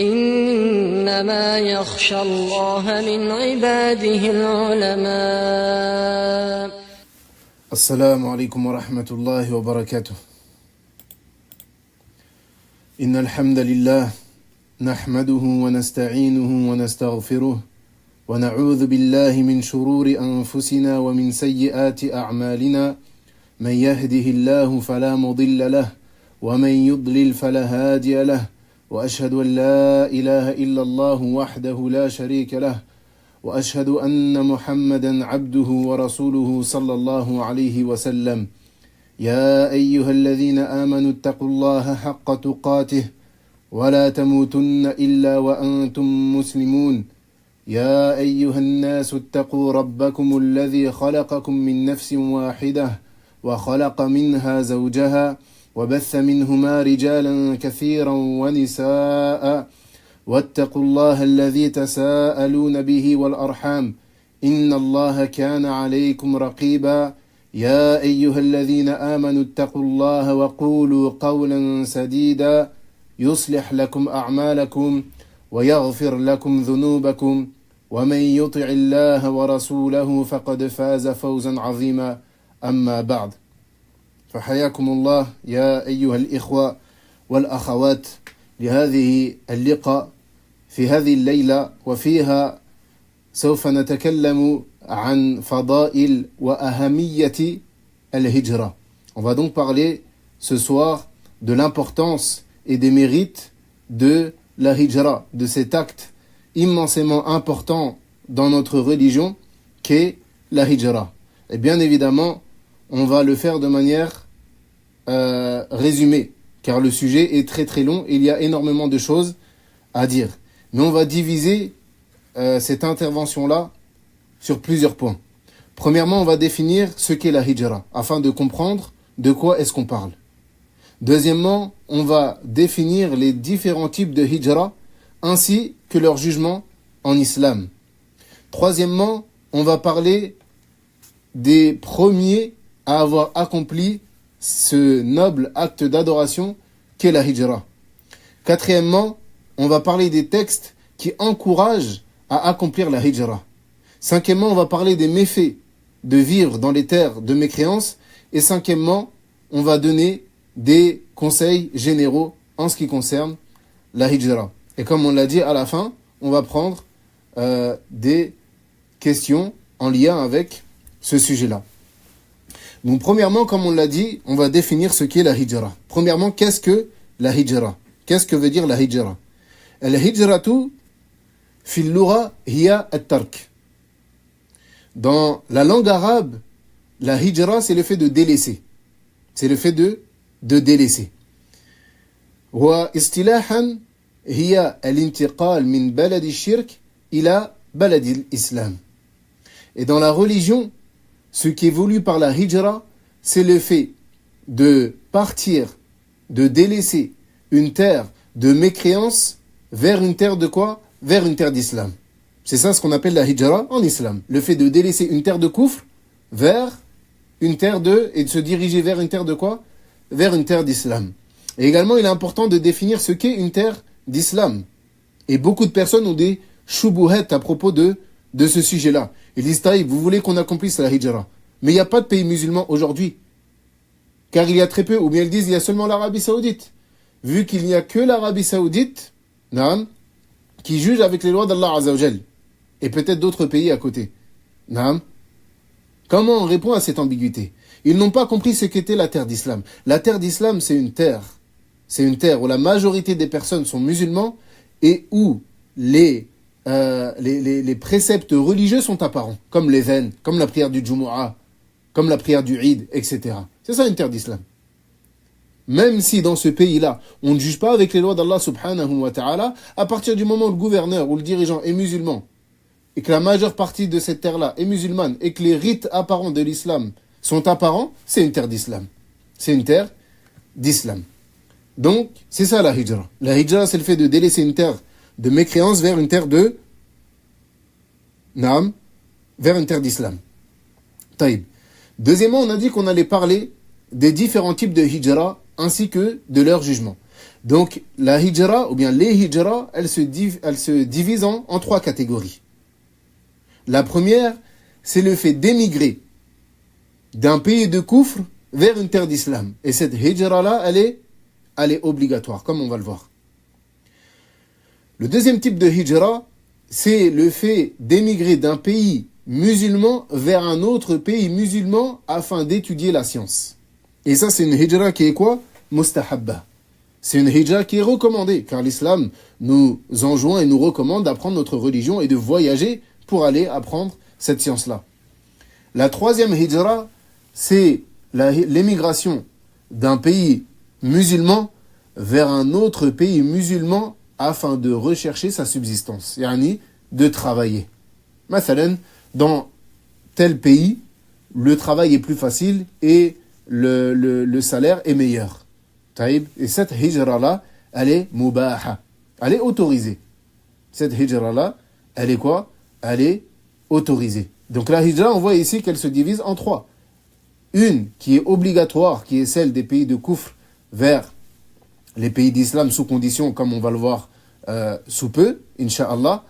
إنما يخشى الله من عباده العلماء. السلام عليكم ورحمة الله وبركاته. إن الحمد لله نحمده ونستعينه ونستغفره ونعوذ بالله من شرور أنفسنا ومن سيئات أعمالنا. من يهده الله فلا مضل له ومن يضلل فلا هادي له، وأشهد أن لا إله إلا الله وحده لا شريك له، وأشهد أن محمدا عبده ورسوله صلى الله عليه وسلم. يا أيها الذين آمنوا اتقوا الله حق تقاته ولا تموتن إلا وأنتم مسلمون. يا أيها الناس اتقوا ربكم الذي خلقكم من نفس واحدة وخلق منها زوجها وبث منهما رجالا كثيرا ونساء، واتقوا الله الذي تساءلون به والأرحام إن الله كان عليكم رقيبا. يا أيها الذين آمنوا اتقوا الله وقولوا قولا سديدا يصلح لكم أعمالكم ويغفر لكم ذنوبكم، ومن يطع الله ورسوله فقد فاز فوزا عظيما. أما بعد، فحياكم الله يا أيها الإخوة والأخوات لهذه اللقاء في هذه الليلة، وفيها سوف نتكلم عن فضائل وأهمية الهجرة. On va donc parler ce soir de l'importance et des mérites de la hijra, de cet acte immensément important dans notre religion qu'est la hijra. Et bien évidemment, on va le faire de manière résumée, car le sujet est très très long et il y a énormément de choses à dire. Mais on va diviser cette intervention-là sur plusieurs points. Premièrement, on va définir ce qu'est la hijra, afin de comprendre de quoi est-ce qu'on parle. Deuxièmement, on va définir les différents types de hijra, ainsi que leur jugement en islam. Troisièmement, on va parler des premiers à avoir accompli ce noble acte d'adoration qu'est la hijra. Quatrièmement, on va parler des textes qui encouragent à accomplir la hijra. Cinquièmement, on va parler des méfaits de vivre dans les terres de mécréance. Et cinquièmement, on va donner des conseils généraux en ce qui concerne la hijra. Et comme on l'a dit à la fin, on va prendre des questions en lien avec ce sujet-là. Donc premièrement, comme on l'a dit, on va définir ce qu'est la hijra. Premièrement, qu'est-ce que la hijra? Qu'est-ce que veut dire la hijra? Al-hijratu fil lugha hiya at-tark. Dans la langue arabe, la hijra, c'est le fait de délaisser. C'est le fait de délaisser. Wa istilahan hiya al-intiqal min balad ash-shirk ila balad al-islam. Et dans la religion, ce qui est voulu par la hijra, c'est le fait de partir, de délaisser une terre de mécréance vers une terre de quoi? Vers une terre d'islam. C'est ça ce qu'on appelle la hijra en islam. Le fait de délaisser une terre de koufr vers une terre et de se diriger vers une terre de quoi? Vers une terre d'islam. Et également, il est important de définir ce qu'est une terre d'islam. Et beaucoup de personnes ont des shubuhat à propos de ce sujet-là. Ils disent, Taïb, vous voulez qu'on accomplisse la hijra. Mais il n'y a pas de pays musulman aujourd'hui. Car il y a très peu, ou bien ils disent, il y a seulement l'Arabie Saoudite. Vu qu'il n'y a que l'Arabie Saoudite, qui juge avec les lois d'Allah Azzawajal. Et peut-être d'autres pays à côté. Comment on répond à cette ambiguïté? Ils n'ont pas compris ce qu'était la terre d'islam. La terre d'islam, c'est une terre. C'est une terre où la majorité des personnes sont musulmans et où les préceptes religieux sont apparents, comme les veines, comme la prière du Jumu'ah, comme la prière du Eid, etc. C'est ça une terre d'islam. Même si dans ce pays-là, on ne juge pas avec les lois d'Allah subhanahu wa ta'ala, à partir du moment où le gouverneur ou le dirigeant est musulman, et que la majeure partie de cette terre-là est musulmane, et que les rites apparents de l'islam sont apparents, c'est une terre d'islam. C'est une terre d'islam. Donc, c'est ça la hijra. La hijra, c'est le fait de délaisser une terre de mécréance vers une terre vers une terre d'islam. Taïb. Deuxièmement, on a dit qu'on allait parler des différents types de hijra ainsi que de leur jugement. Donc, la hijra, ou bien les hijras, elles se divisent en trois catégories. La première, c'est le fait d'émigrer d'un pays de koufr vers une terre d'islam. Et cette hijra-là, elle est obligatoire, comme on va le voir. Le deuxième type de hijra, c'est le fait d'émigrer d'un pays musulman vers un autre pays musulman afin d'étudier la science. Et ça, c'est une hijra qui est quoi? Mustahabba. C'est une hijra qui est recommandée, car l'islam nous enjoint et nous recommande d'apprendre notre religion et de voyager pour aller apprendre cette science-là. La troisième hijra, c'est l'émigration d'un pays musulman vers un autre pays musulman afin de rechercher sa subsistance, yani de travailler. Mathalan, dans tel pays, le travail est plus facile et le salaire est meilleur. Taïb. Et cette hijra-là, elle est mubaha. Elle est autorisée. Cette hijra-là, elle est quoi? Elle est autorisée. Donc la hijra, on voit ici qu'elle se divise en trois. Une qui est obligatoire, qui est celle des pays de koufr vers les pays d'islam sous condition, comme on va le voir sous peu, incha'Allah.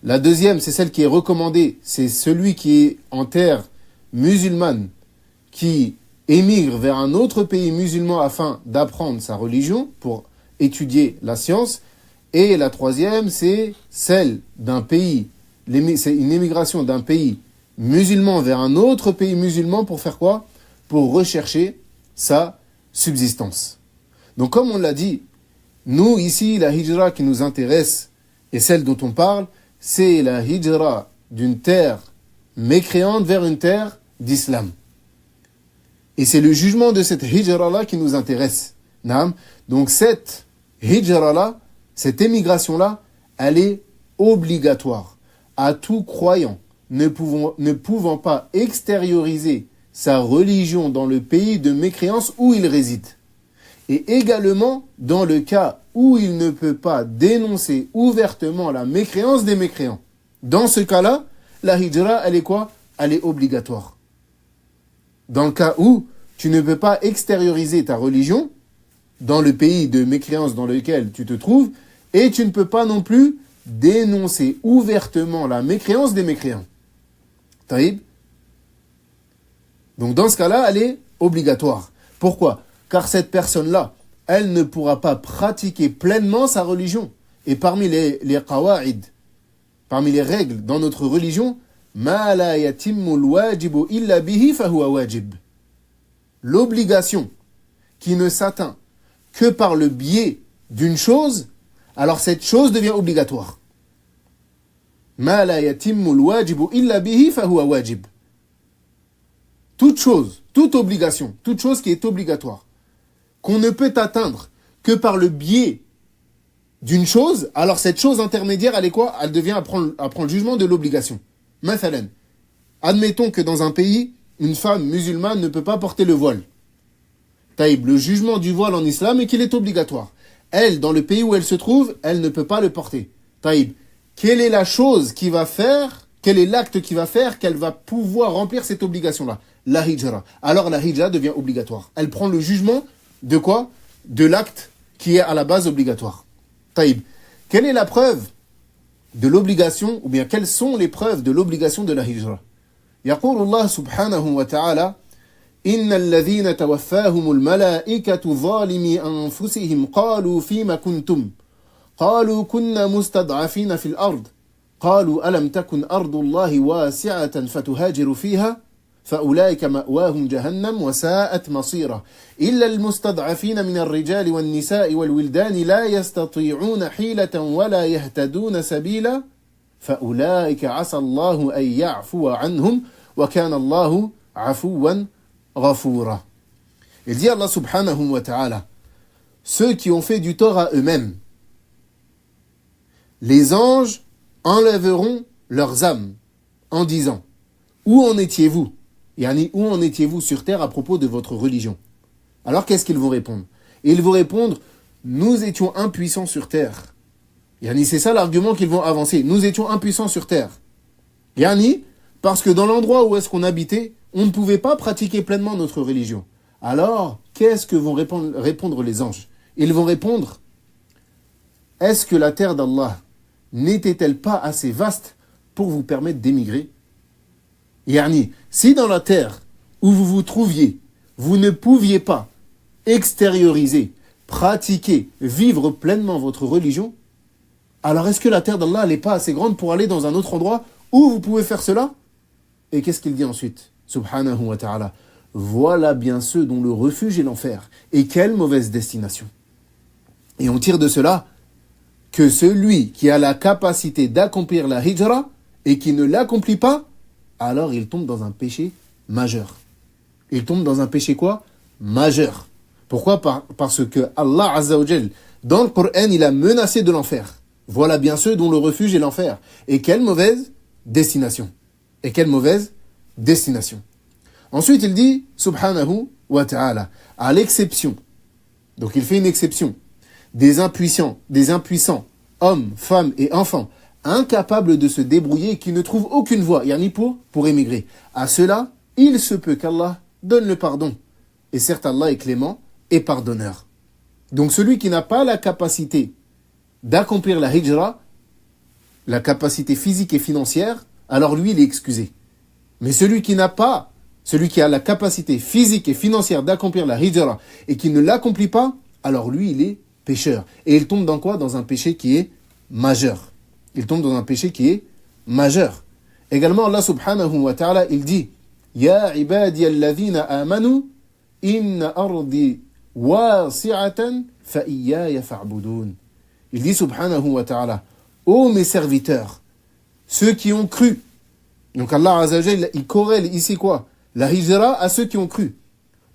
La deuxième, c'est celle qui est recommandée, c'est celui qui est en terre musulmane, qui émigre vers un autre pays musulman afin d'apprendre sa religion, pour étudier la science. Et la troisième, c'est celle d'un pays, c'est une émigration d'un pays musulman vers un autre pays musulman pour faire quoi? Pour rechercher sa subsistance. Donc comme on l'a dit, nous ici, la hijra qui nous intéresse et celle dont on parle, c'est la hijra d'une terre mécréante vers une terre d'islam. Et c'est le jugement de cette hijra-là qui nous intéresse. Donc cette hijra-là, cette émigration-là, elle est obligatoire à tout croyant ne pouvant pas extérioriser sa religion dans le pays de mécréance où il réside. Et également dans le cas où il ne peut pas dénoncer ouvertement la mécréance des mécréants. Dans ce cas-là, la hijra, elle est quoi? Elle est obligatoire. Dans le cas où tu ne peux pas extérioriser ta religion dans le pays de mécréance dans lequel tu te trouves, et tu ne peux pas non plus dénoncer ouvertement la mécréance des mécréants. Taïb. Donc dans ce cas-là, elle est obligatoire. Pourquoi? Car cette personne-là, elle ne pourra pas pratiquer pleinement sa religion. Et parmi les qawa'id, parmi les règles dans notre religion, ma la yatimmu al-wajibu illa bihi fahuwa wajib. L'obligation qui ne s'atteint que par le biais d'une chose, alors cette chose devient obligatoire. Ma la yatimmu al-wajibu illa bihi fahuwa wajib. Toute chose, toute obligation, toute chose qui est obligatoire, qu'on ne peut atteindre que par le biais d'une chose, alors cette chose intermédiaire, elle est quoi? Elle devient à prendre le jugement de l'obligation. Mathalan, admettons que dans un pays, une femme musulmane ne peut pas porter le voile. Taïb, le jugement du voile en islam est qu'il est obligatoire. Elle, dans le pays où elle se trouve, elle ne peut pas le porter. Taïb, quelle est la chose qui va faire, quel est l'acte qui va faire qu'elle va pouvoir remplir cette obligation-là? La hijra. Alors la hijra devient obligatoire. Elle prend le jugement de quoi? De l'acte qui est à la base obligatoire. Taïb, quelle est la preuve de l'obligation, ou bien quelles sont les preuves de l'obligation de la hijra? يقول الله سبحانه وتعالى إن الذين توفاهم الملائكة ظالمي أنفسهم قالوا فيما كنتم قالوا كنا مستضعفين في الأرض قالوا ألم تكن أرض الله واسعة فتهاجروا فيها فأولئك مأواهم جهنم وساءت مصيرا إلا المستضعفين من الرجال والنساء والولدان لا يستطيعون حيلة ولا يهتدون سبيلا فأولئك عسى الله أن يعفو عنهم وكان الله عفوا غفورا. Il dit Allah subhanahu wa ta'ala, ceux qui ont fait du tort à eux-mêmes, les anges enlèveront leurs âmes en disant, où en étiez-vous? Yani, où en étiez-vous sur terre à propos de votre religion? Alors qu'est-ce qu'ils vont répondre? Ils vont répondre, nous étions impuissants sur terre. Yani, c'est ça l'argument qu'ils vont avancer. Nous étions impuissants sur terre. Yani, parce que dans l'endroit où est-ce qu'on habitait, on ne pouvait pas pratiquer pleinement notre religion. Alors, qu'est-ce que vont répondre les anges? Ils vont répondre, est-ce que la terre d'Allah n'était-elle pas assez vaste pour vous permettre d'émigrer? Yani, si dans la terre où vous vous trouviez, vous ne pouviez pas extérioriser, pratiquer, vivre pleinement votre religion, alors est-ce que la terre d'Allah n'est pas assez grande pour aller dans un autre endroit où vous pouvez faire cela? Et qu'est-ce qu'il dit ensuite? Subhanahu wa ta'ala. Voilà bien ceux dont le refuge est l'enfer. Et quelle mauvaise destination. Et on tire de cela que celui qui a la capacité d'accomplir la hijra et qui ne l'accomplit pas, alors il tombe dans un péché majeur. Il tombe dans un péché quoi? Majeur. Pourquoi? Parce que Allah Azza wa Jal, dans le Coran, il a menacé de l'enfer. Voilà bien ceux dont le refuge est l'enfer. Et quelle mauvaise destination. Et quelle mauvaise destination. Ensuite, il dit, subhanahu wa ta'ala, à l'exception, donc il fait une exception, des impuissants, hommes, femmes et enfants, incapables de se débrouiller et qui ne trouvent aucune voie, yani pour émigrer. À cela, il se peut qu'Allah donne le pardon. Et certes, Allah est clément et pardonneur. Donc celui qui n'a pas la capacité d'accomplir la hijra, la capacité physique et financière, alors lui, il est excusé. Mais celui qui a la capacité physique et financière d'accomplir la hijra et qui ne l'accomplit pas, alors lui, il est pécheur. Et il tombe dans quoi? Dans un péché qui est majeur. Il tombe dans un péché qui est majeur. Également, Allah subhanahu wa ta'ala, il dit Ya ibadi alladhina amanu inna ardi wasi'atan fa iyaya fa'budun. Il dit subhanahu wa ta'ala, ô mes serviteurs, ceux qui ont cru. Donc Allah Azza wa Jalla, il corrèle ici quoi? La hijra à ceux qui ont cru.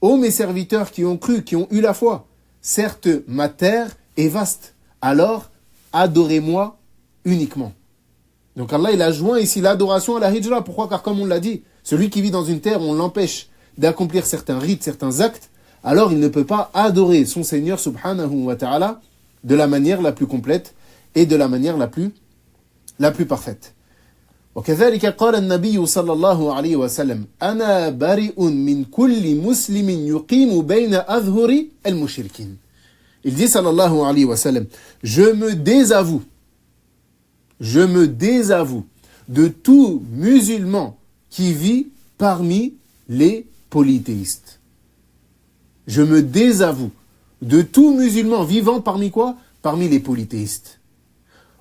Ô mes serviteurs qui ont cru, qui ont eu la foi, certes ma terre est vaste, alors adorez-moi uniquement. Donc Allah il a joint ici l'adoration à la hijra. Pourquoi? Car comme on l'a dit, celui qui vit dans une terre où on l'empêche d'accomplir certains rites, certains actes, alors il ne peut pas adorer son Seigneur subhanahu wa ta'ala de la manière la plus complète et de la manière la plus parfaite. وكذلك قال النبي صلى الله عليه وسلم أنا بريء من كل مسلم يقيم بين أظهر المشركين. Il dit sallallahu alayhi wa sallam, je me désavoue de tout musulman qui vit parmi les polythéistes. Je me désavoue de tout musulman vivant parmi quoi? Parmi les polythéistes.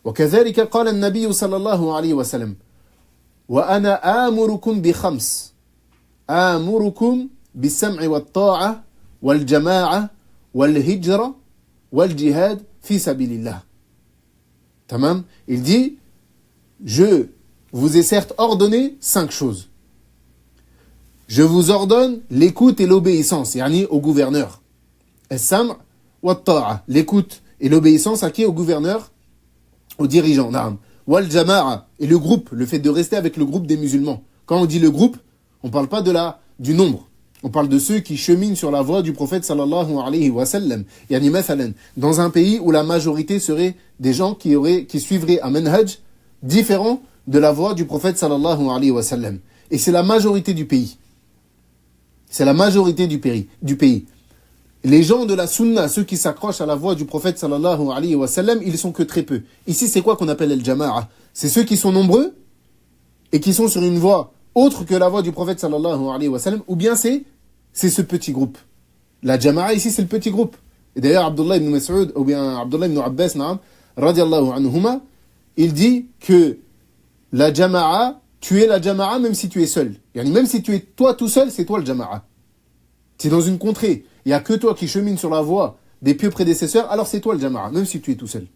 وكذلك قال النبي صلى الله عليه وسلم وأنا آمركم بخمس آمركم بالسمع والطاعة والجماعة والهجرة والجهاد في سبيل الله. Tamam. Il dit, je vous ai certes ordonné 5 choses. Je vous ordonne l'écoute et l'obéissance, yani au gouverneur. As-sam' wa ta'a, l'écoute et l'obéissance à qui? Au gouverneur, aux dirigeants. Naam. Wal jama'a, et le groupe, le fait de rester avec le groupe des musulmans. Quand on dit le groupe, on ne parle pas du nombre. On parle de ceux qui cheminent sur la voie du prophète sallallahu alayhi wa sallam. Yani mathalan, dans un pays où la majorité serait des gens qui suivraient un manhaj différent de la voie du prophète sallallahu alayhi wa sallam. Et c'est la majorité du pays. C'est la majorité du pays. Les gens de la sunna, ceux qui s'accrochent à la voie du prophète sallallahu alayhi wa sallam, ils sont que très peu. Ici, c'est quoi qu'on appelle el-jama'a? C'est ceux qui sont nombreux et qui sont sur une voie autre que la voie du prophète sallallahu alayhi wa sallam, ou bien c'est ce petit groupe. La jama'a ici, c'est le petit groupe. Et d'ailleurs, Abdullah ibn Mas'ud, ou bien Abdullah ibn Abbas, radiallahu anhuma, il dit que la jama'a, tu es la jama'a même si tu es seul. Yani même si tu es toi tout seul, c'est toi le jama'a. C'est dans une contrée, il n'y a que toi qui chemine sur la voie des pieux prédécesseurs, alors c'est toi le jama'a, même si tu es tout seul.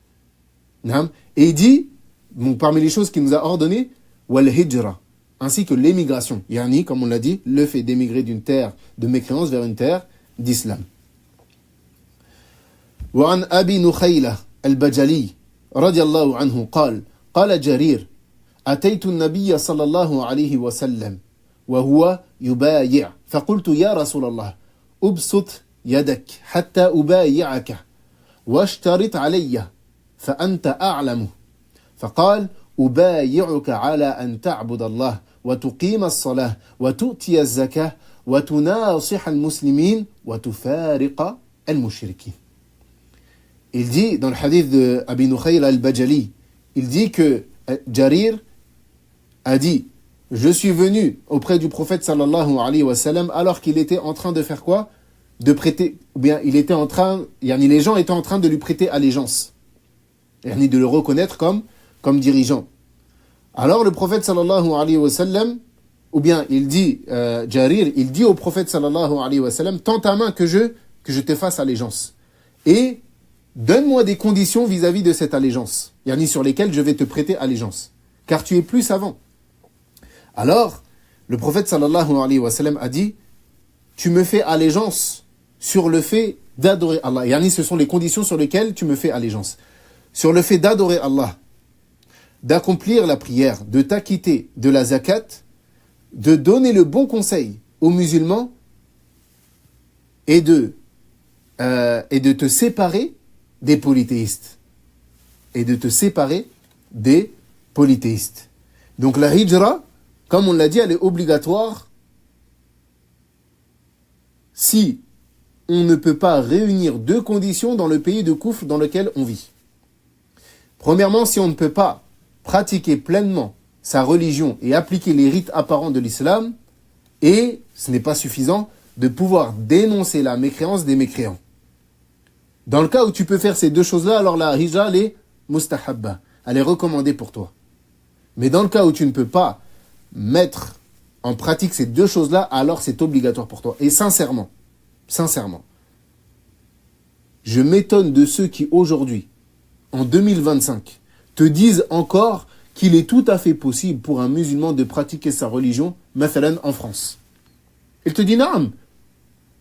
Et il dit, donc parmi les choses qu'il nous a ordonnées, wal hijra, ainsi que l'émigration. Yani, comme on l'a dit, le fait d'émigrer d'une terre de mécréance vers une terre d'islam. وعن أبي نخيلة البجلي رضي الله عنه قال جرير أتيت النبي صلى الله عليه وسلم وهو يبايع فقلت يا رسول الله أبسط يدك حتى أبايعك واشترط علي فأنت أعلم فقال أبايعك على أن تعبد الله وتقيم الصلاة وتؤتي الزكاة وتناصح المسلمين وتفارق المشركين. il dit, dans le hadith de Abi Nukhayl al-Bajali, il dit que Jarir a dit, je suis venu auprès du prophète sallallahu alayhi wa sallam alors qu'il était en train de faire quoi? De prêter, ou bien il était en train, les gens étaient en train de lui prêter allégeance, de le reconnaître comme dirigeant. Alors le prophète sallallahu alayhi wa sallam, ou bien il dit, Jarir, il dit au prophète sallallahu alayhi wa sallam, tends ta main que je te fasse allégeance. Et donne-moi des conditions vis-à-vis de cette allégeance, sur lesquelles je vais te prêter allégeance, car tu es plus savant. Alors, le prophète sallallahu alayhi wa sallam a dit, tu me fais allégeance sur le fait d'adorer Allah. Ce sont les conditions sur lesquelles tu me fais allégeance. Sur le fait d'adorer Allah, d'accomplir la prière, de t'acquitter de la zakat, de donner le bon conseil aux musulmans et de te séparer des polythéistes. Donc la hijra, comme on l'a dit, elle est obligatoire si on ne peut pas réunir deux conditions dans le pays de Koufr dans lequel on vit. Premièrement, si on ne peut pas pratiquer pleinement sa religion et appliquer les rites apparents de l'islam, et ce n'est pas suffisant de pouvoir dénoncer la mécréance des mécréants. Dans le cas où tu peux faire ces deux choses-là, alors la hijra, elle est mustahabba, elle est recommandée pour toi. Mais dans le cas où tu ne peux pas mettre en pratique ces deux choses-là, alors c'est obligatoire pour toi. Et sincèrement, je m'étonne de ceux qui aujourd'hui, en 2025, te disent encore qu'il est tout à fait possible pour un musulman de pratiquer sa religion, mathalan en France. Il te dit, naam,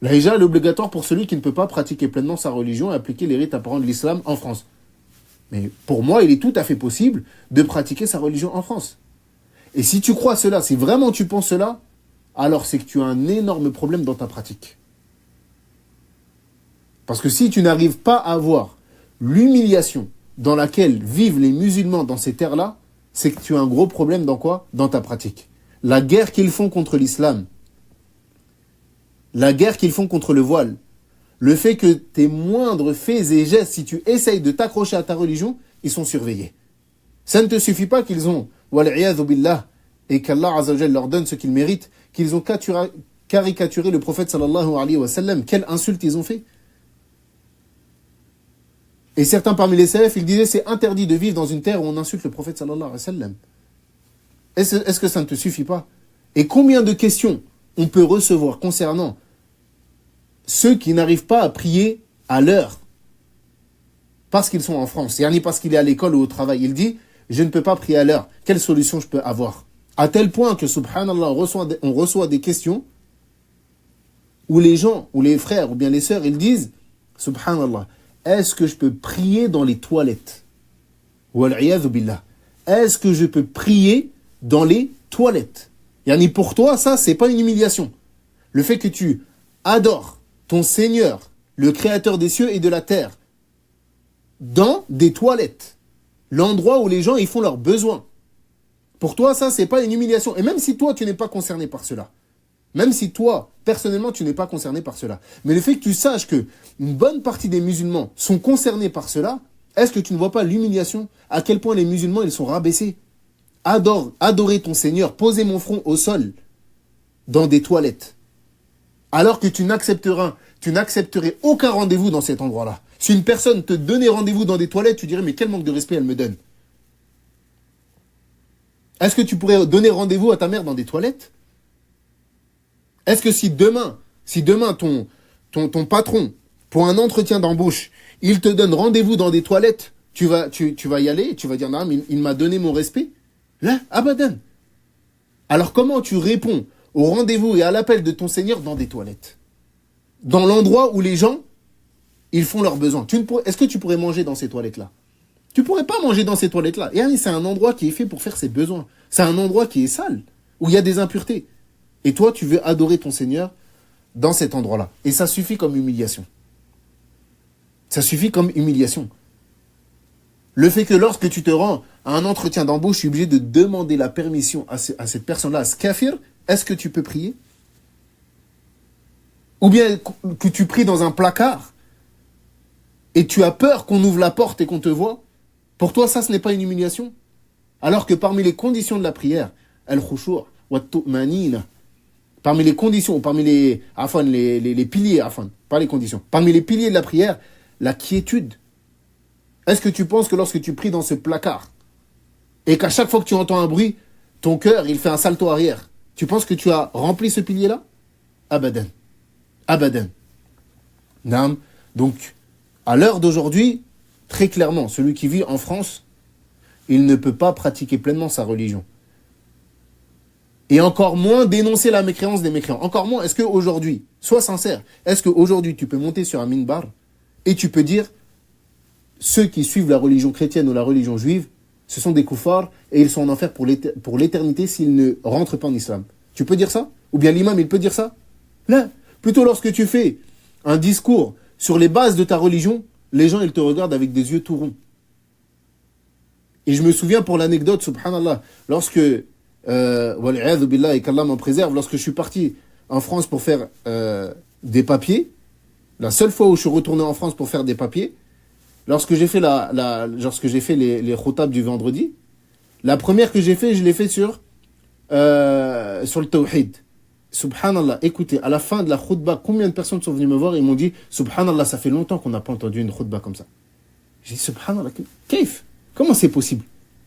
la hijra est obligatoire pour celui qui ne peut pas pratiquer pleinement sa religion et appliquer les rites apparents de l'islam en France. Mais pour moi, il est tout à fait possible de pratiquer sa religion en France. Et si tu crois cela, si vraiment tu penses cela, alors c'est que tu as un énorme problème dans ta pratique. Parce que si tu n'arrives pas à voir l'humiliation dans laquelle vivent les musulmans dans ces terres-là, c'est que tu as un gros problème dans quoi? Dans ta pratique. La guerre qu'ils font contre l'islam, la guerre qu'ils font contre le voile, le fait que tes moindres faits et gestes, si tu essayes de t'accrocher à ta religion, ils sont surveillés. Ça ne te suffit pas qu'ils ont, wal'iyadhu billah, et qu'Allah Azza wa Jalla leur donne ce qu'ils méritent, qu'ils ont caricaturé le prophète sallallahu alayhi wa sallam. Quelle insulte ils ont fait! Et certains parmi les salafs, ils disaient c'est interdit de vivre dans une terre où on insulte le prophète sallallahu alayhi wa sallam. Est-ce que ça ne te suffit pas? Et combien de questions on peut recevoir concernant ceux qui n'arrivent pas à prier à l'heure parce qu'ils sont en France, parce qu'il est à l'école ou au travail. Il dit, je ne peux pas prier à l'heure. Quelle solution je peux avoir? À tel point que, subhanallah, on reçoit des questions où les gens, ou les frères, ou bien les sœurs, ils disent, subhanallah, est-ce que je peux prier dans les toilettes? Wal'iyadhu billah. Est-ce que je peux prier dans les toilettes? Pour toi, ça, c'est pas une humiliation. Le fait que tu adores ton Seigneur, le Créateur des cieux et de la terre, dans des toilettes, l'endroit où les gens ils font leurs besoins. Pour toi, ça, c'est pas une humiliation. Et même si toi, tu n'es pas concerné par cela, même si toi, personnellement, tu n'es pas concerné par cela, mais le fait que tu saches que une bonne partie des musulmans sont concernés par cela, est-ce que tu ne vois pas l'humiliation? À quel point les musulmans, ils sont rabaissés? Adorer ton Seigneur, poser mon front au sol dans des toilettes, alors que tu n'accepterais aucun rendez-vous dans cet endroit-là. Si une personne te donnait rendez-vous dans des toilettes, tu dirais, mais quel manque de respect elle me donne. Est-ce que tu pourrais donner rendez-vous à ta mère dans des toilettes? Est-ce que si demain ton patron, pour un entretien d'embauche, il te donne rendez-vous dans des toilettes, tu vas y aller et tu vas dire, non, mais il m'a donné mon respect? Là, abadan. Alors comment tu réponds au rendez-vous et à l'appel de ton Seigneur dans des toilettes? Dans l'endroit où les gens, ils font leurs besoins. Est-ce que tu pourrais manger dans ces toilettes-là? Tu pourrais pas manger dans ces toilettes-là. Et c'est un endroit qui est fait pour faire ses besoins. C'est un endroit qui est sale, où il y a des impuretés. Et toi, tu veux adorer ton Seigneur dans cet endroit-là. Et ça suffit comme humiliation. Ça suffit comme humiliation. Le fait que lorsque tu te rends à un entretien d'embauche, je suis obligé de demander la permission à cette personne-là, à ce kafir, est-ce que tu peux prier? Ou bien que tu pries dans un placard, et tu as peur qu'on ouvre la porte et qu'on te voit, pour toi, ça, ce n'est pas une humiliation. Alors que parmi les conditions de la prière, al-khushu' wa at-tu'manina, parmi les conditions, parmi les piliers, pas les conditions, parmi les piliers de la prière, la quiétude. Est-ce que tu penses que lorsque tu pries dans ce placard, et qu'à chaque fois que tu entends un bruit, ton cœur, il fait un salto arrière, tu penses que tu as rempli ce pilier-là? Abadan. Abadan. Naam. Donc, à l'heure d'aujourd'hui, très clairement, celui qui vit en France, il ne peut pas pratiquer pleinement sa religion. Et encore moins dénoncer la mécréance des mécréants. Encore moins, est-ce qu'aujourd'hui, sois sincère, est-ce qu'aujourd'hui tu peux monter sur un minbar et tu peux dire ceux qui suivent la religion chrétienne ou la religion juive, ce sont des koufars et ils sont en enfer pour l'éternité s'ils ne rentrent pas en islam. Tu peux dire ça? Ou bien l'imam, il peut dire ça? Là, plutôt lorsque tu fais un discours sur les bases de ta religion, les gens, ils te regardent avec des yeux tout ronds. Et je me souviens pour l'anecdote, subhanallah, lorsque, wal'iyadhu billah, et qu'Allah m'en préserve, lorsque je suis parti en France pour faire des papiers, la seule fois où je suis retourné en France pour faire des papiers, lorsque j'ai fait les khutab du vendredi, la première que j'ai fait, je l'ai fait sur le tawhid. Subhanallah, écoutez, à la fin de la khutbah, combien de personnes sont venues me voir et m'ont dit Subhanallah, ça fait longtemps qu'on n'a pas entendu une khutbah comme ça. J'ai dit Subhanallah, kaif? Comment c'est possible?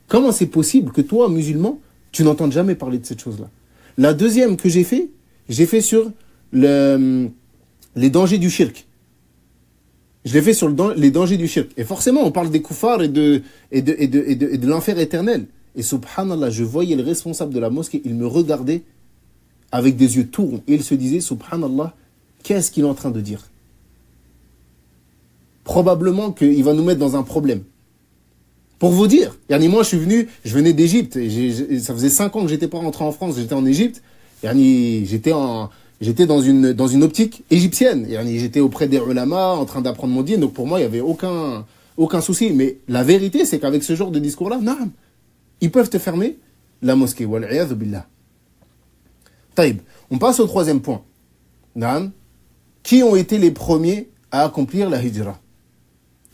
Comment c'est possible que toi, musulman, tu n'entendes jamais parler de cette chose-là? La deuxième que j'ai fait sur les dangers du shirk. Je l'ai fait sur les dangers du shirk. Et forcément, on parle des koufars et de l'enfer éternel. Et subhanallah, je voyais le responsable de la mosquée, il me regardait avec des yeux tout ronds. Et il se disait, subhanallah, qu'est-ce qu'il est en train de dire? Probablement qu'il va nous mettre dans un problème. Pour vous dire, moi je venais d'Égypte, et ça faisait 5 ans que j'étais pas rentré en France, j'étais en Égypte, j'étais dans une optique égyptienne, j'étais auprès des ulama, en train d'apprendre mon dîn, donc pour moi il y avait aucun souci. Mais la vérité c'est qu'avec ce genre de discours-là, naam, ils peuvent te fermer la mosquée. Wal'iyadhu billah. Taïb, on passe au troisième point. Naam, qui ont été les premiers à accomplir la hijra?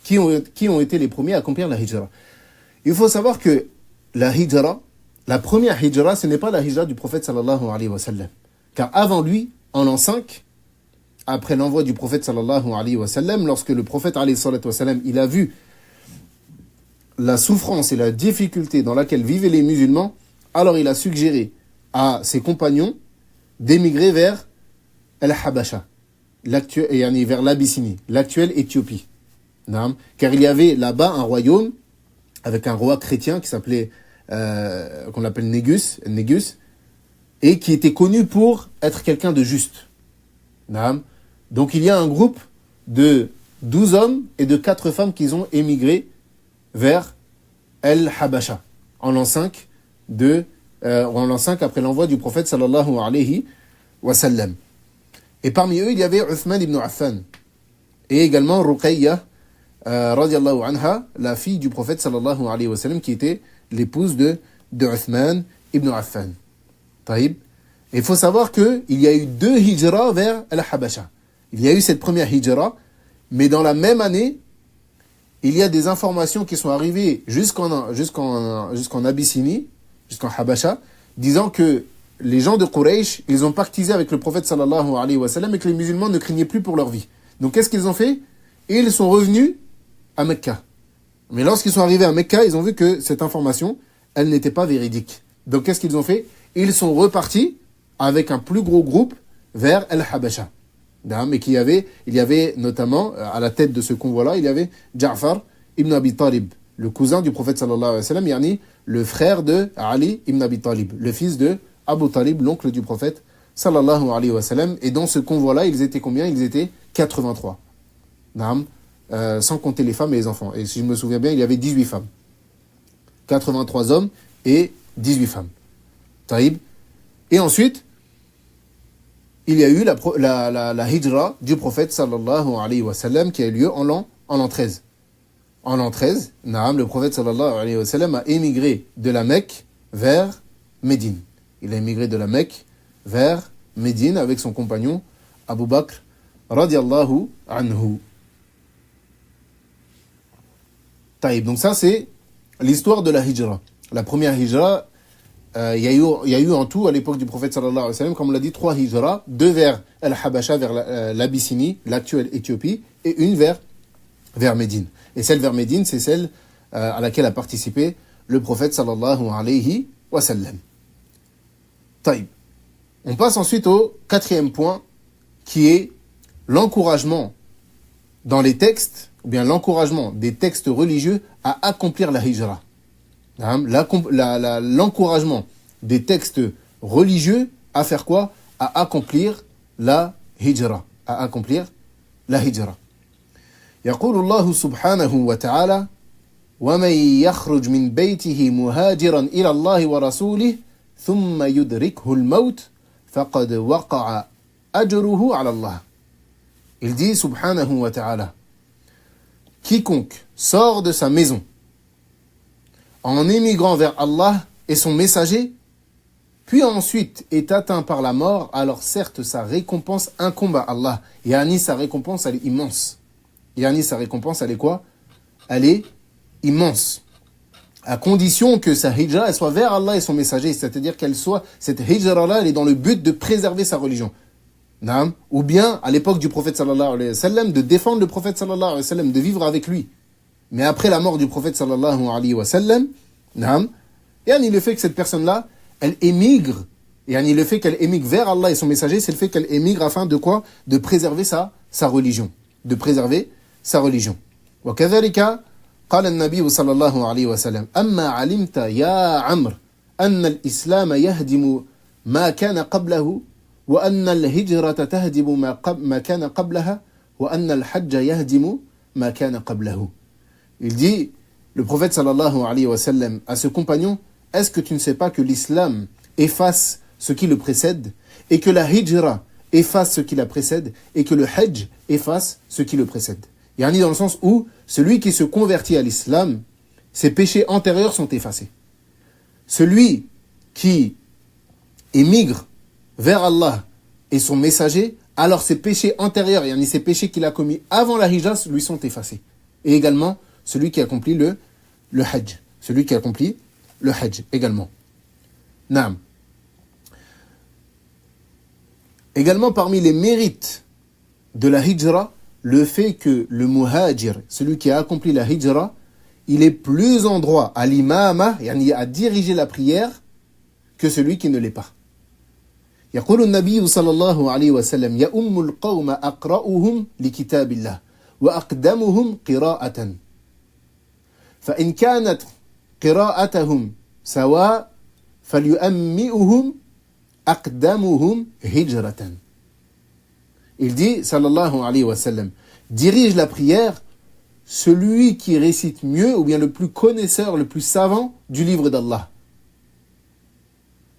Qui ont été les premiers à accomplir la hijra? Il faut savoir que la hijra, la première hijra, ce n'est pas la hijra du prophète sallallahu alayhi wa sallam. Car avant lui, en l'an 5, après l'envoi du prophète sallallahu alayhi wa sallam, lorsque le prophète alayhi wa sallam, il a vu la souffrance et la difficulté dans laquelle vivaient les musulmans, alors il a suggéré à ses compagnons d'émigrer vers Al-Habasha, vers l'Abyssinie, l'actuelle Éthiopie. Car il y avait là-bas un royaume avec un roi chrétien qui s'appelait, qu'on appelle Négus, et qui était connu pour être quelqu'un de juste. Donc il y a un groupe de 12 hommes et de 4 femmes qui ont émigré vers El-Habasha en l'an 5 après l'envoi du prophète sallallahu alayhi wa sallam. Et parmi eux, il y avait Uthman ibn Affan et également Ruqayya radiallahu anha, la fille du prophète sallallahu alayhi wa sallam, qui était l'épouse de Uthman ibn Affan. Taïb. Et il faut savoir qu'il y a eu 2 hijras vers Al-Habasha. Il y a eu cette première hijra, mais dans la même année, il y a des informations qui sont arrivées jusqu'en Abyssinie, jusqu'en Habasha, disant que les gens de Quraysh, ils ont pactisé avec le prophète sallallahu alayhi wa sallam et que les musulmans ne craignaient plus pour leur vie. Donc qu'est-ce qu'ils ont fait? Ils sont revenus à Mecca. Mais lorsqu'ils sont arrivés à Mecca, ils ont vu que cette information, elle n'était pas véridique. Donc qu'est-ce qu'ils ont fait? Ils sont repartis avec un plus gros groupe vers El-Habasha. Mais il y avait notamment, à la tête de ce convoi-là, il y avait Ja'far ibn Abi Talib, le cousin du prophète sallallahu alayhi wa sallam, le frère de Ali ibn Abi Talib, le fils de Abu Talib, l'oncle du prophète sallallahu alayhi wa sallam. Et dans ce convoi-là, ils étaient combien? Ils étaient 83. Sans compter les femmes et les enfants. Et si je me souviens bien, il y avait 18 femmes. 83 hommes et 18 femmes. Taïb. Et ensuite, il y a eu la hijra du prophète sallallahu alayhi wa sallam qui a eu lieu en l'an 13. En l'an 13, le prophète sallallahu alayhi wa sallam a émigré de la Mecque vers Médine. Il a émigré de la Mecque vers Médine avec son compagnon Abu Bakr radiallahu anhu. Taïb. Donc ça, c'est l'histoire de la hijra. La première hijra, il y a eu en tout, à l'époque du prophète sallallahu alayhi wa sallam, comme on l'a dit, 3 hijras, 2 vers Al-Habasha, vers l'Abyssinie, l'actuelle Éthiopie, et une vers Médine. Et celle vers Médine, c'est celle à laquelle a participé le prophète sallallahu alayhi wa sallam. Taïb. On passe ensuite au 4e point, qui est l'encouragement dans les textes, ou bien l'encouragement des textes religieux à accomplir la hijra. L'encouragement des textes religieux à faire quoi? À accomplir la hijra. À accomplir la hijra. يقول الله سبحانه وتعالى ومن يخرج من بيته مهاجرا إلى الله ورسوله ثم يدركه الموت فقد وقع أجره على الله. Il dit subhanahu wa ta'ala, quiconque sort de sa maison en émigrant vers Allah et son messager, puis ensuite est atteint par la mort, alors certes sa récompense incombe à Allah. Yani sa récompense elle est immense. Yani sa récompense elle est quoi? Elle est immense. À condition que sa hijra elle soit vers Allah et son messager, c'est-à-dire qu'elle soit, cette hijra là, elle est dans le but de préserver sa religion. Naam. Ou bien, à l'époque du prophète sallallahu alayhi wa sallam, de défendre le prophète sallallahu alayhi wa sallam, de vivre avec lui. Mais après la mort du prophète sallallahu alayhi wa sallam, naam, yani le fait que cette personne-là, elle émigre, yani le fait qu'elle émigre vers Allah et son messager, c'est le fait qu'elle émigre afin de quoi? De préserver sa religion. De préserver sa religion. وكذلك قال النبي صلى الله عليه وسلم أما علمت يا عمرو أن الإسلام يهدم ما كان قبله وأن الهجرة تهدم ما كان قبلها وأن الحج يهدم ما كان قبله. Il dit, le prophète sallallahu alayhi wa sallam, à ce compagnon, est-ce que tu ne sais pas que l'islam efface ce qui le précède et que la hijra efface ce qui la précède et que le hajj efface ce qui le précède? Yani dans le sens où celui qui se convertit à l'islam, ses péchés antérieurs sont effacés. Celui qui émigre vers Allah et son messager, alors ses péchés antérieurs, yani ses péchés qu'il a commis avant la hijra, lui sont effacés. Et également, celui qui accomplit le hajj. Celui qui accomplit le hajj également. Naam. Également parmi les mérites de la hijra, le fait que le muhajir, celui qui a accompli la hijra, il est plus en droit à l'imama, yani à diriger la prière, que celui qui ne l'est pas. يقول النبي صلى الله عليه وسلم يؤم القوم أقرأهم لكتاب الله وأقدمهم قراءة فإن كانت قراءتهم سواء فليؤمئهم أقدمهم هجرة. Il dit, sallallahu alayhi wa sallam, dirige la prière celui qui récite mieux, ou bien le plus connaisseur, le plus savant du livre d'Allah.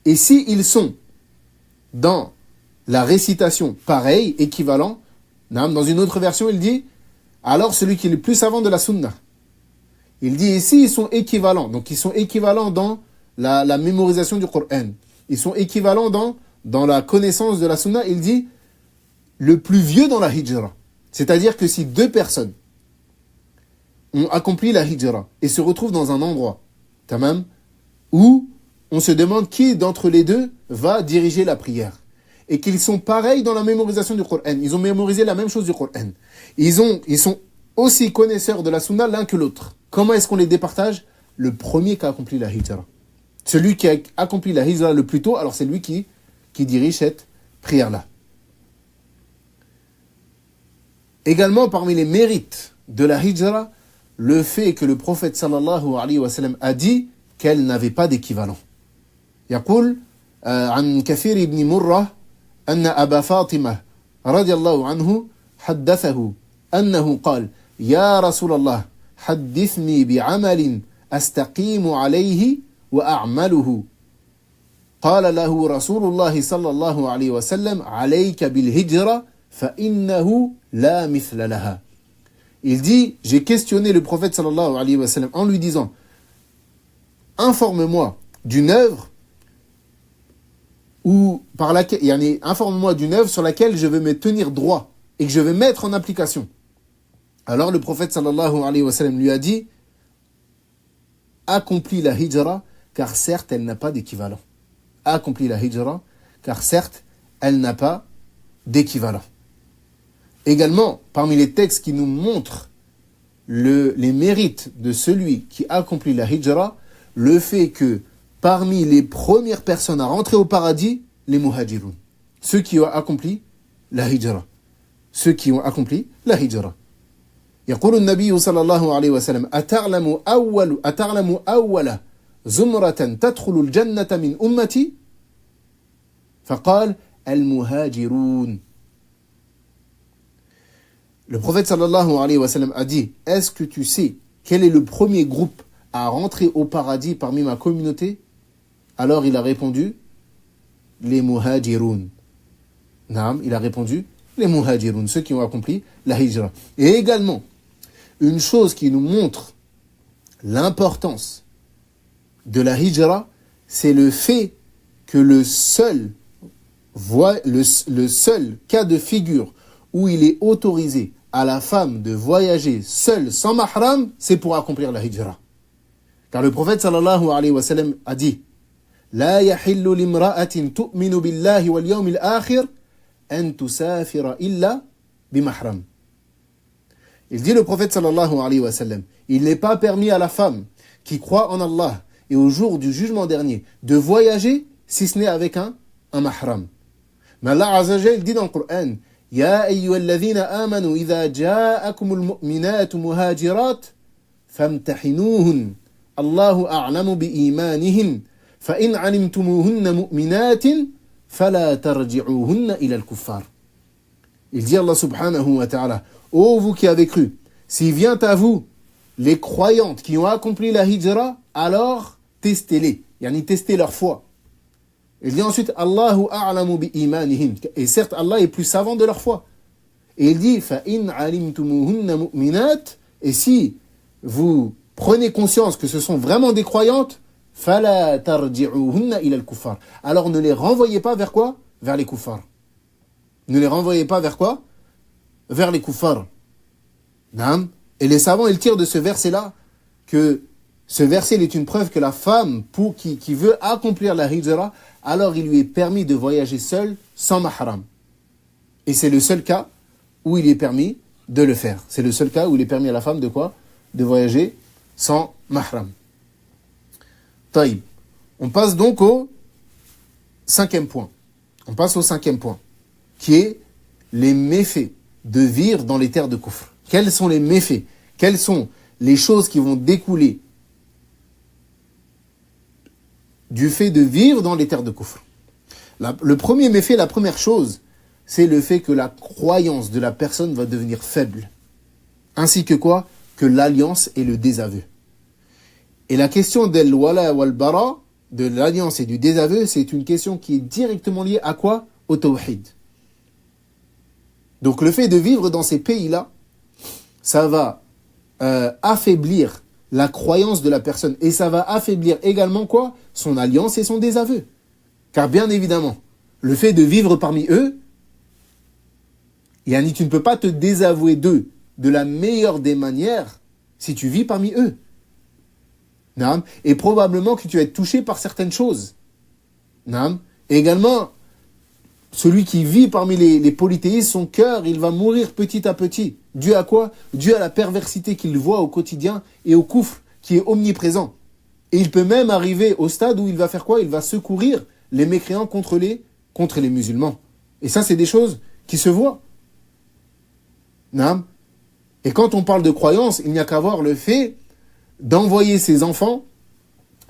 Et si ils sont dans la récitation pareille, équivalent, dans une autre version, il dit, alors celui qui est le plus savant de la sunna. Il dit, ici, ils sont équivalents. Donc, ils sont équivalents dans la mémorisation du Coran. Ils sont équivalents dans la connaissance de la sunna. Il dit, le plus vieux dans la hijra. C'est-à-dire que si 2 personnes ont accompli la hijra et se retrouvent dans un endroit, tamam, où on se demande qui d'entre les 2 va diriger la prière. Et qu'ils sont pareils dans la mémorisation du Coran. Ils ont mémorisé la même chose du Coran. Ils sont aussi connaisseurs de la sunna l'un que l'autre. Comment est-ce qu'on les départage? Le premier qui a accompli la hijra. Celui qui a accompli la hijra le plus tôt, alors c'est lui qui dirige cette prière-là. Également, parmi les mérites de la hijra, le fait que le prophète sallallahu alayhi wa sallam a dit qu'elle n'avait pas d'équivalent. يقول عن كثير بن مرة أن أبا فاطمة رضي الله عنه حدثه أنه قال يا رسول الله حدثني بعمل أستقيم عليه وأعمله قال له رسول الله صلى الله عليه وسلم عليك بالهجرة فإنه لا مثل لها. Il dit, j'ai questionné le prophète sallallahu alayhi wa sallam en lui disant, informe-moi d'une œuvre informe-moi d'une œuvre sur laquelle je vais me tenir droit et que je vais mettre en application. Alors le prophète sallallahu alayhi wa sallam lui a dit, accompli la hijra, car certes, elle n'a pas d'équivalent. A accompli la hijra, car certes, elle n'a pas d'équivalent. Également, parmi les textes qui nous montrent les mérites de celui qui accomplit la hijra, le fait que parmi les premières personnes à rentrer au paradis, les muhajirun, ceux qui ont accompli la hijra. Ceux qui ont accompli la hijra. يقول النبي صلى الله عليه وسلم أتعلم أول زمرة تدخل الجنة من أمتي فقال المهاجرون. Le prophète sallallahu alayhi wa sallam a dit, est-ce que tu sais quel est le premier groupe à rentrer au paradis parmi ma communauté? Alors il a répondu, les muhajirun. Naam, il a répondu, les muhajirun, ceux qui ont accompli la hijra. Et également, une chose qui nous montre l'importance de la hijra, c'est le fait que le seul cas de figure où il est autorisé à la femme de voyager seule sans mahram, c'est pour accomplir la hijra. Car le prophète sallallahu alayhi wa sallam a dit, لا يحل لامرأة تؤمن بالله واليوم الآخر أن تسافر إلا بمحرم. Il dit le prophète sallallahu alayhi wa sallam, il n'est pas permis à la femme qui croit en Allah et au jour du jugement dernier de voyager si ce n'est avec un mahram. Mais Allah Azza wa Jalla dit dans le Coran, يا أيها الذين آمنوا إذا جاءكم المؤمنات مهاجرات فامتحنوهن الله أعلم بإيمانهن فإن علمتموهن مؤمنات فلا ترجعوهن إلى الكفار. Il dit Allah subhanahu wa ta'ala, ô vous qui avez cru, s'il vient à vous les croyantes qui ont accompli la hijra, alors testez-les, yani testez leur foi. Il dit ensuite, Allahu a'lamu bi imanihin. Et certes, Allah est plus savant de leur foi. Et il dit, fa in alimtumuhunna mu'minat. Et si vous prenez conscience que ce sont vraiment des croyantes, fala tarji'uhunna ila al-kuffar. Alors ne les renvoyez pas vers quoi? Vers les kuffars. Ne les renvoyez pas vers quoi? Vers les kuffars. Naam. Et les savants, ils tirent de ce verset-là que ce verset est une preuve que la femme qui veut accomplir la hijra, alors il lui est permis de voyager seule sans mahram. Et c'est le seul cas où il est permis de le faire. C'est le seul cas où il est permis à la femme de quoi? De voyager sans mahram. Taïb. On passe donc au cinquième point. On passe au cinquième point, qui est les méfaits de vivre dans les terres de Kufr. Quels sont les méfaits? Quelles sont les choses qui vont découler du fait de vivre dans les terres de Kufr? Le premier méfait, la première chose, c'est le fait que la croyance de la personne va devenir faible. Ainsi que quoi? Que l'alliance et le désaveu. Et la question d'al-wala wal-bara, de l'alliance et du désaveu, c'est une question qui est directement liée à quoi? Au tawhid. Donc le fait de vivre dans ces pays-là, ça va affaiblir la croyance de la personne. Et ça va affaiblir également quoi? Son alliance et son désaveu. Car bien évidemment, le fait de vivre parmi eux, yani tu ne peux pas te désavouer d'eux de la meilleure des manières si tu vis parmi eux. Naam. Et probablement que tu vas être touché par certaines choses. Naam. Et également, celui qui vit parmi les polythéistes, son cœur, il va mourir petit à petit. Dû à quoi? Dû à la perversité qu'il voit au quotidien et au kufr qui est omniprésent. Et il peut même arriver au stade où il va faire quoi? Il va secourir les mécréants contre les musulmans. Et ça, c'est des choses qui se voient. Naam. Et quand on parle de croyance, il n'y a qu'à voir le fait d'envoyer ses enfants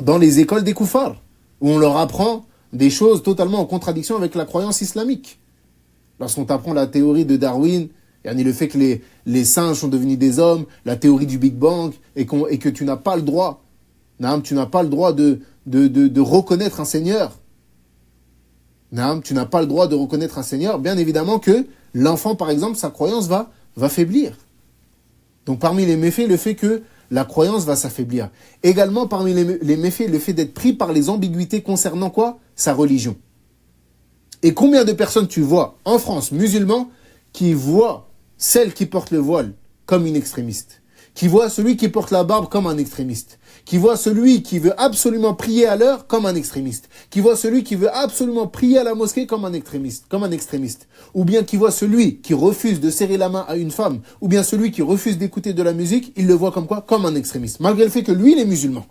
dans les écoles des koufars, où on leur apprend des choses totalement en contradiction avec la croyance islamique. Lorsqu'on t'apprend la théorie de Darwin, le fait que les singes sont devenus des hommes, la théorie du Big Bang, et que tu n'as pas le droit, tu n'as pas le droit de reconnaître un Seigneur. Tu n'as pas le droit de reconnaître un Seigneur. Bien évidemment que l'enfant, par exemple, sa croyance va faiblir. Donc parmi les méfaits, le fait que la croyance va s'affaiblir. Également parmi les méfaits, le fait d'être pris par les ambiguïtés concernant quoi? Sa religion. Et combien de personnes tu vois en France, musulmans, qui voient celle qui porte le voile comme une extrémiste, qui voient celui qui porte la barbe comme un extrémiste, qui voit celui qui veut absolument prier à l'heure comme un extrémiste, qui voit celui qui veut absolument prier à la mosquée comme un extrémiste, ou bien qui voit celui qui refuse de serrer la main à une femme, ou bien celui qui refuse d'écouter de la musique, il le voit comme quoi? Comme un extrémiste, malgré le fait que lui, il est musulman.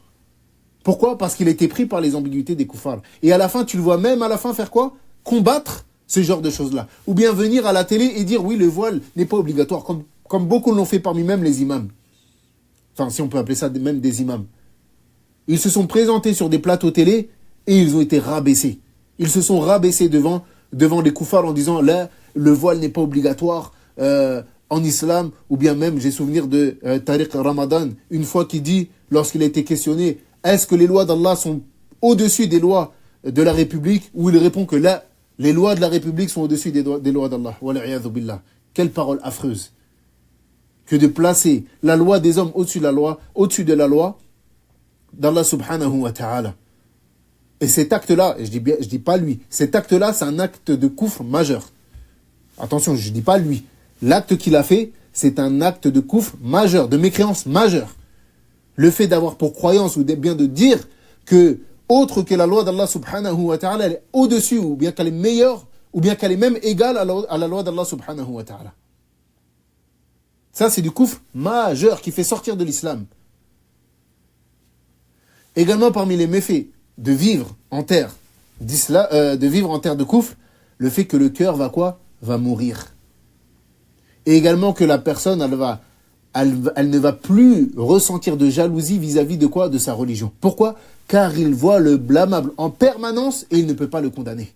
Pourquoi? Parce qu'il a été pris par les ambiguïtés des koufars. Et à la fin, tu le vois même à la fin faire quoi? Combattre ce genre de choses-là. Ou bien venir à la télé et dire oui, le voile n'est pas obligatoire, comme beaucoup l'ont fait parmi même les imams. Enfin, si on peut appeler ça même des imams. Ils se sont présentés sur des plateaux télé et ils ont été rabaissés. Ils se sont rabaissés devant les koufars en disant là, le voile n'est pas obligatoire en islam. Ou bien même, j'ai souvenir de Tariq Ramadan, une fois qu'il dit, lorsqu'il a été questionné, est-ce que les lois d'Allah sont au-dessus des lois de la République? Où il répond que là, les lois de la République sont au-dessus des lois d'Allah. Wal'iyadhu billah. Quelle parole affreuse que de placer la loi des hommes au-dessus de la loi d'Allah subhanahu wa ta'ala. Et cet acte-là, et je dis pas lui, cet acte-là, c'est un acte de koufr majeur. Attention, je dis pas lui. L'acte qu'il a fait, c'est un acte de koufr majeur, de mécréance majeure. Le fait d'avoir pour croyance, ou bien de dire que, autre que la loi d'Allah subhanahu wa ta'ala, elle est au-dessus, ou bien qu'elle est meilleure, ou bien qu'elle est même égale à la loi d'Allah subhanahu wa ta'ala. Ça, c'est du koufr majeur qui fait sortir de l'islam. Également, parmi les méfaits de vivre en terre de koufr, le fait que le cœur va quoi? Va mourir. Et également que la personne, elle ne va plus ressentir de jalousie vis-à-vis de quoi? De sa religion. Pourquoi? Car il voit le blâmable en permanence et il ne peut pas le condamner.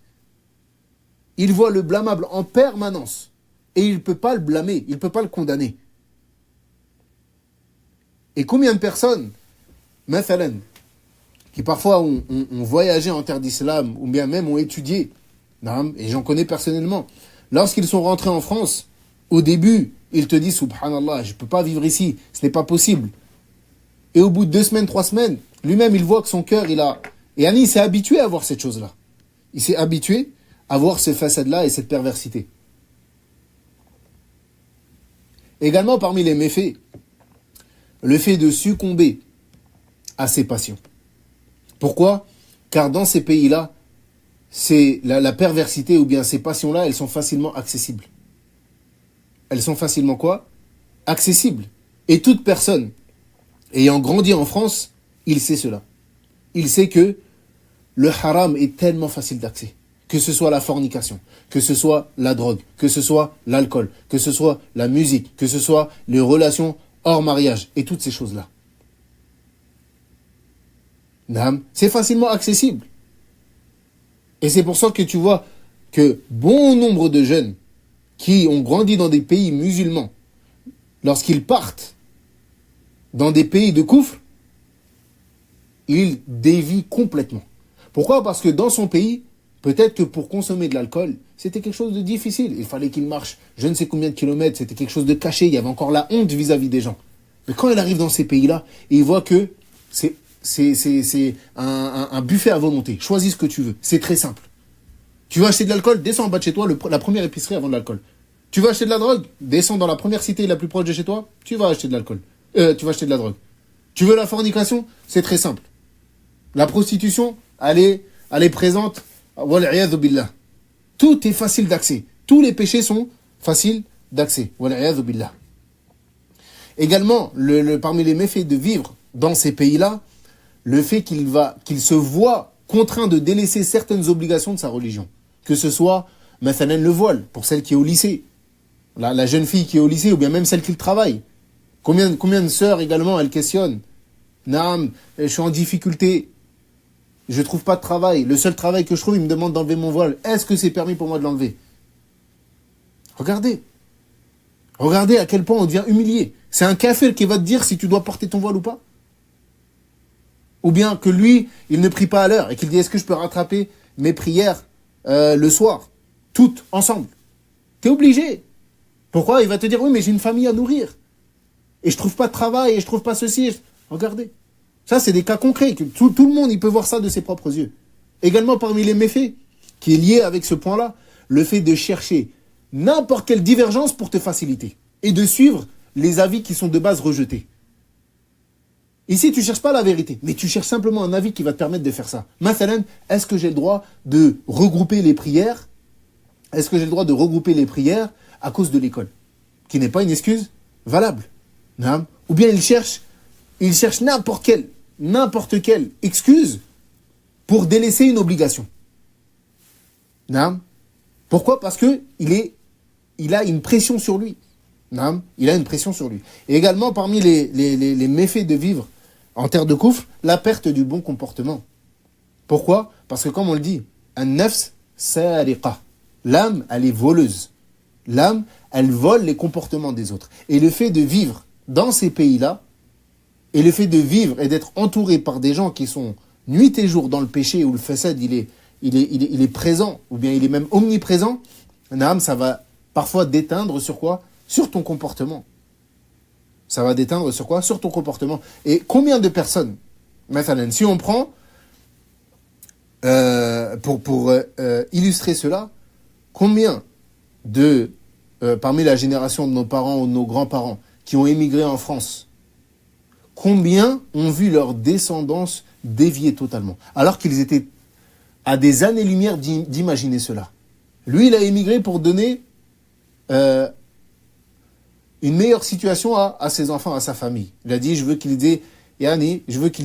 Il voit le blâmable en permanence et il ne peut pas le blâmer, il ne peut pas le condamner. Et combien de personnes, mathalan, qui parfois ont voyagé en terre d'islam, ou bien même ont étudié, et j'en connais personnellement, lorsqu'ils sont rentrés en France, au début, ils te disent, subhanallah, je ne peux pas vivre ici, ce n'est pas possible. Et au bout de 2 semaines, 3 semaines, lui-même, il voit que son cœur, Et Annie, il s'est habitué à voir cette chose-là. Il s'est habitué à voir ce façade-là et cette perversité. Également, parmi les méfaits, le fait de succomber à ses passions. Pourquoi? Car dans ces pays-là, c'est la perversité ou bien ces passions-là, elles sont facilement accessibles. Elles sont facilement quoi? Accessibles. Et toute personne ayant grandi en France, il sait cela. Il sait que le haram est tellement facile d'accès. Que ce soit la fornication, que ce soit la drogue, que ce soit l'alcool, que ce soit la musique, que ce soit les relations hors mariage et toutes ces choses-là. C'est facilement accessible. Et c'est pour ça que tu vois que bon nombre de jeunes qui ont grandi dans des pays musulmans, lorsqu'ils partent dans des pays de koufr, ils dévient complètement. Pourquoi? Parce que dans son pays, peut-être que pour consommer de l'alcool, c'était quelque chose de difficile. Il fallait qu'il marche je ne sais combien de kilomètres, c'était quelque chose de caché, il y avait encore la honte vis-à-vis des gens. Mais quand il arrive dans ces pays-là, il voit que c'est un buffet à volonté. Choisis ce que tu veux. C'est très simple. Tu veux acheter de l'alcool, descends en bas de chez toi, la première épicerie avant de l'alcool. Tu veux acheter de la drogue, descends dans la première cité la plus proche de chez toi, tu vas acheter de l'alcool. Tu vas acheter de la drogue. Tu veux la fornication, c'est très simple. La prostitution, elle est présente. Wal'iyadhu billah. Tout est facile d'accès. Tous les péchés sont faciles d'accès. Wal'iyadhu billah. Également, parmi les méfaits de vivre dans ces pays-là, le fait qu'il se voit contraint de délaisser certaines obligations de sa religion. Que ce soit, mathalan, le voile, pour celle qui est au lycée. La jeune fille qui est au lycée, ou bien même celle qui travaille. Combien de sœurs également, elles questionnent. Naam, je suis en difficulté. Je trouve pas de travail. Le seul travail que je trouve, il me demande d'enlever mon voile. Est-ce que c'est permis pour moi de l'enlever? Regardez. Regardez à quel point on devient humilié. C'est un kafir qui va te dire si tu dois porter ton voile ou pas. Ou bien que lui, il ne prie pas à l'heure et qu'il dit est-ce que je peux rattraper mes prières le soir, toutes ensemble. T'es obligé. Pourquoi? Il va te dire oui mais j'ai une famille à nourrir. Et je trouve pas de travail et je trouve pas ceci. Regardez. Ça, c'est des cas concrets. Que tout le monde, il peut voir ça de ses propres yeux. Également, parmi les méfaits, qui est lié avec ce point-là, le fait de chercher n'importe quelle divergence pour te faciliter. Et de suivre les avis qui sont de base rejetés. Ici, tu cherches pas la vérité, mais tu cherches simplement un avis qui va te permettre de faire ça. Mathalan, est-ce que j'ai le droit de regrouper les prières? Est-ce que j'ai le droit de regrouper les prières à cause de l'école? Qui n'est pas une excuse valable. Naam. Ou bien il cherche n'importe quelle excuse pour délaisser une obligation. Naam. Pourquoi? Parce que il a une pression sur lui. Naam. Il a une pression sur lui. Et également, parmi les méfaits de vivre en terre de coufre, la perte du bon comportement. Pourquoi? Parce que comme on le dit, an-nafs sariqa. L'âme, elle est voleuse. L'âme, elle vole les comportements des autres. Et le fait de vivre dans ces pays-là, et le fait de vivre et d'être entouré par des gens qui sont nuit et jour dans le péché, où le façade, il est présent, ou bien il est même omniprésent, naam, ça va parfois déteindre sur quoi? Sur ton comportement. Ça va déteindre sur quoi? Sur ton comportement. Et combien de personnes, mathalan, si on prend, pour illustrer cela, combien de, parmi la génération de nos parents ou de nos grands-parents qui ont émigré en France, combien ont vu leur descendance dévier totalement, alors qu'ils étaient à des années-lumière d'imaginer cela. Lui, il a émigré pour donner une meilleure situation à ses enfants, à sa famille. Il a dit, je veux qu'ils